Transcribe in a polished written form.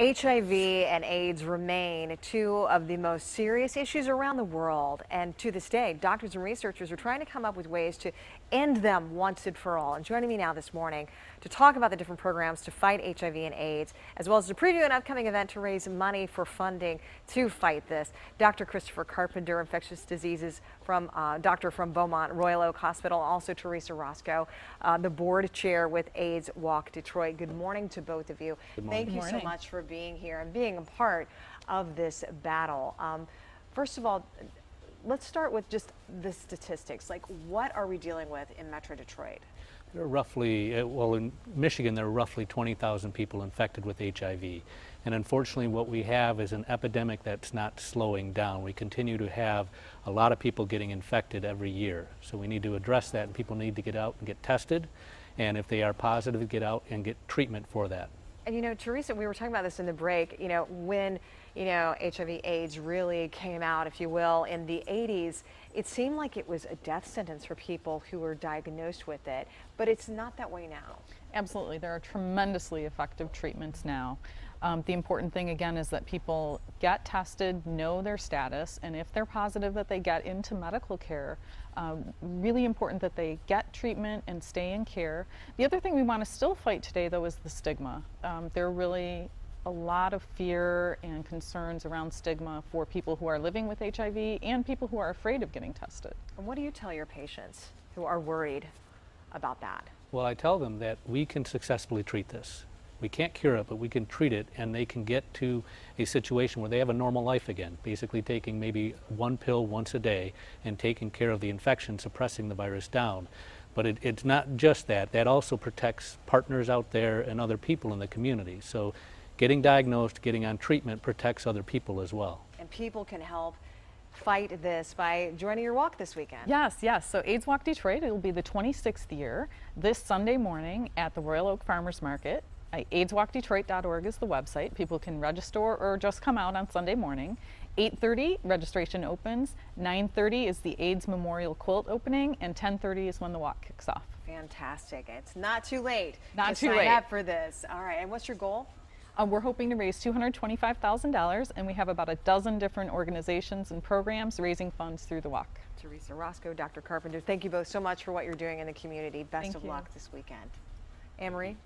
HIV and AIDS remain two of the most serious issues around the world, and to this day, doctors and researchers are trying to come up with ways to end them once and for all. And joining me now this morning to talk about the different programs to fight HIV and AIDS, as well as to preview an upcoming event to raise money for funding to fight this, Dr. Christopher Carpenter, infectious diseases doctor from Beaumont Royal Oak Hospital, also Teresa Roscoe, the board chair with AIDS Walk Detroit. Good morning to both of you. Good morning. Thank you so much for being here and being a part of this battle. First of all, let's start with just the statistics. Like, what are we dealing with in Metro Detroit? There are roughly, well, in Michigan, there are roughly 20,000 people infected with HIV. And unfortunately, what we have is an epidemic that's not slowing down. We continue to have a lot of people getting infected every year. So we need to address that, and people need to get out and get tested. And if they are positive, get out and get treatment for that. And you know, Teresa, we were talking about this in the break, you know, when, HIV AIDS really came out, if you will, in the 80s, it seemed like it was a death sentence for people who were diagnosed with it, but it's not that way now. Absolutely. There are tremendously effective treatments now. The important thing, again, is that people get tested, know their status, and if they're positive, that they get into medical care. Really important that they get treatment and stay in care. The other thing we want to still fight today, though, is the stigma. There are really a lot of fear and concerns around stigma for people who are living with HIV and people who are afraid of getting tested. And what do you tell your patients who are worried about that? Well, I tell them that we can successfully treat this. We can't cure it, but we can treat it, and they can get to a situation where they have a normal life again, basically taking maybe one pill once a day and taking care of the infection, suppressing the virus down. But it's not just that. That also protects partners out there and other people in the community. So getting diagnosed, getting on treatment protects other people as well. And people can help fight this by joining your walk this weekend. Yes. So AIDS Walk Detroit, it will be the 26th year, this Sunday morning at the Royal Oak Farmers Market. AIDSWalkDetroit.org is the website. People can register or just come out on Sunday morning. 8:30 registration opens, 9:30 is the AIDS Memorial Quilt opening, and 10:30 is when the walk kicks off. Fantastic. It's not too late to sign up for this. All right, and what's your goal? We're hoping to raise $225,000, and we have about a dozen different organizations and programs raising funds through the walk. Teresa Roscoe, Dr. Carpenter, thank you both so much for what you're doing in the community. Best Thank of you. luck this weekend. Anne Marie?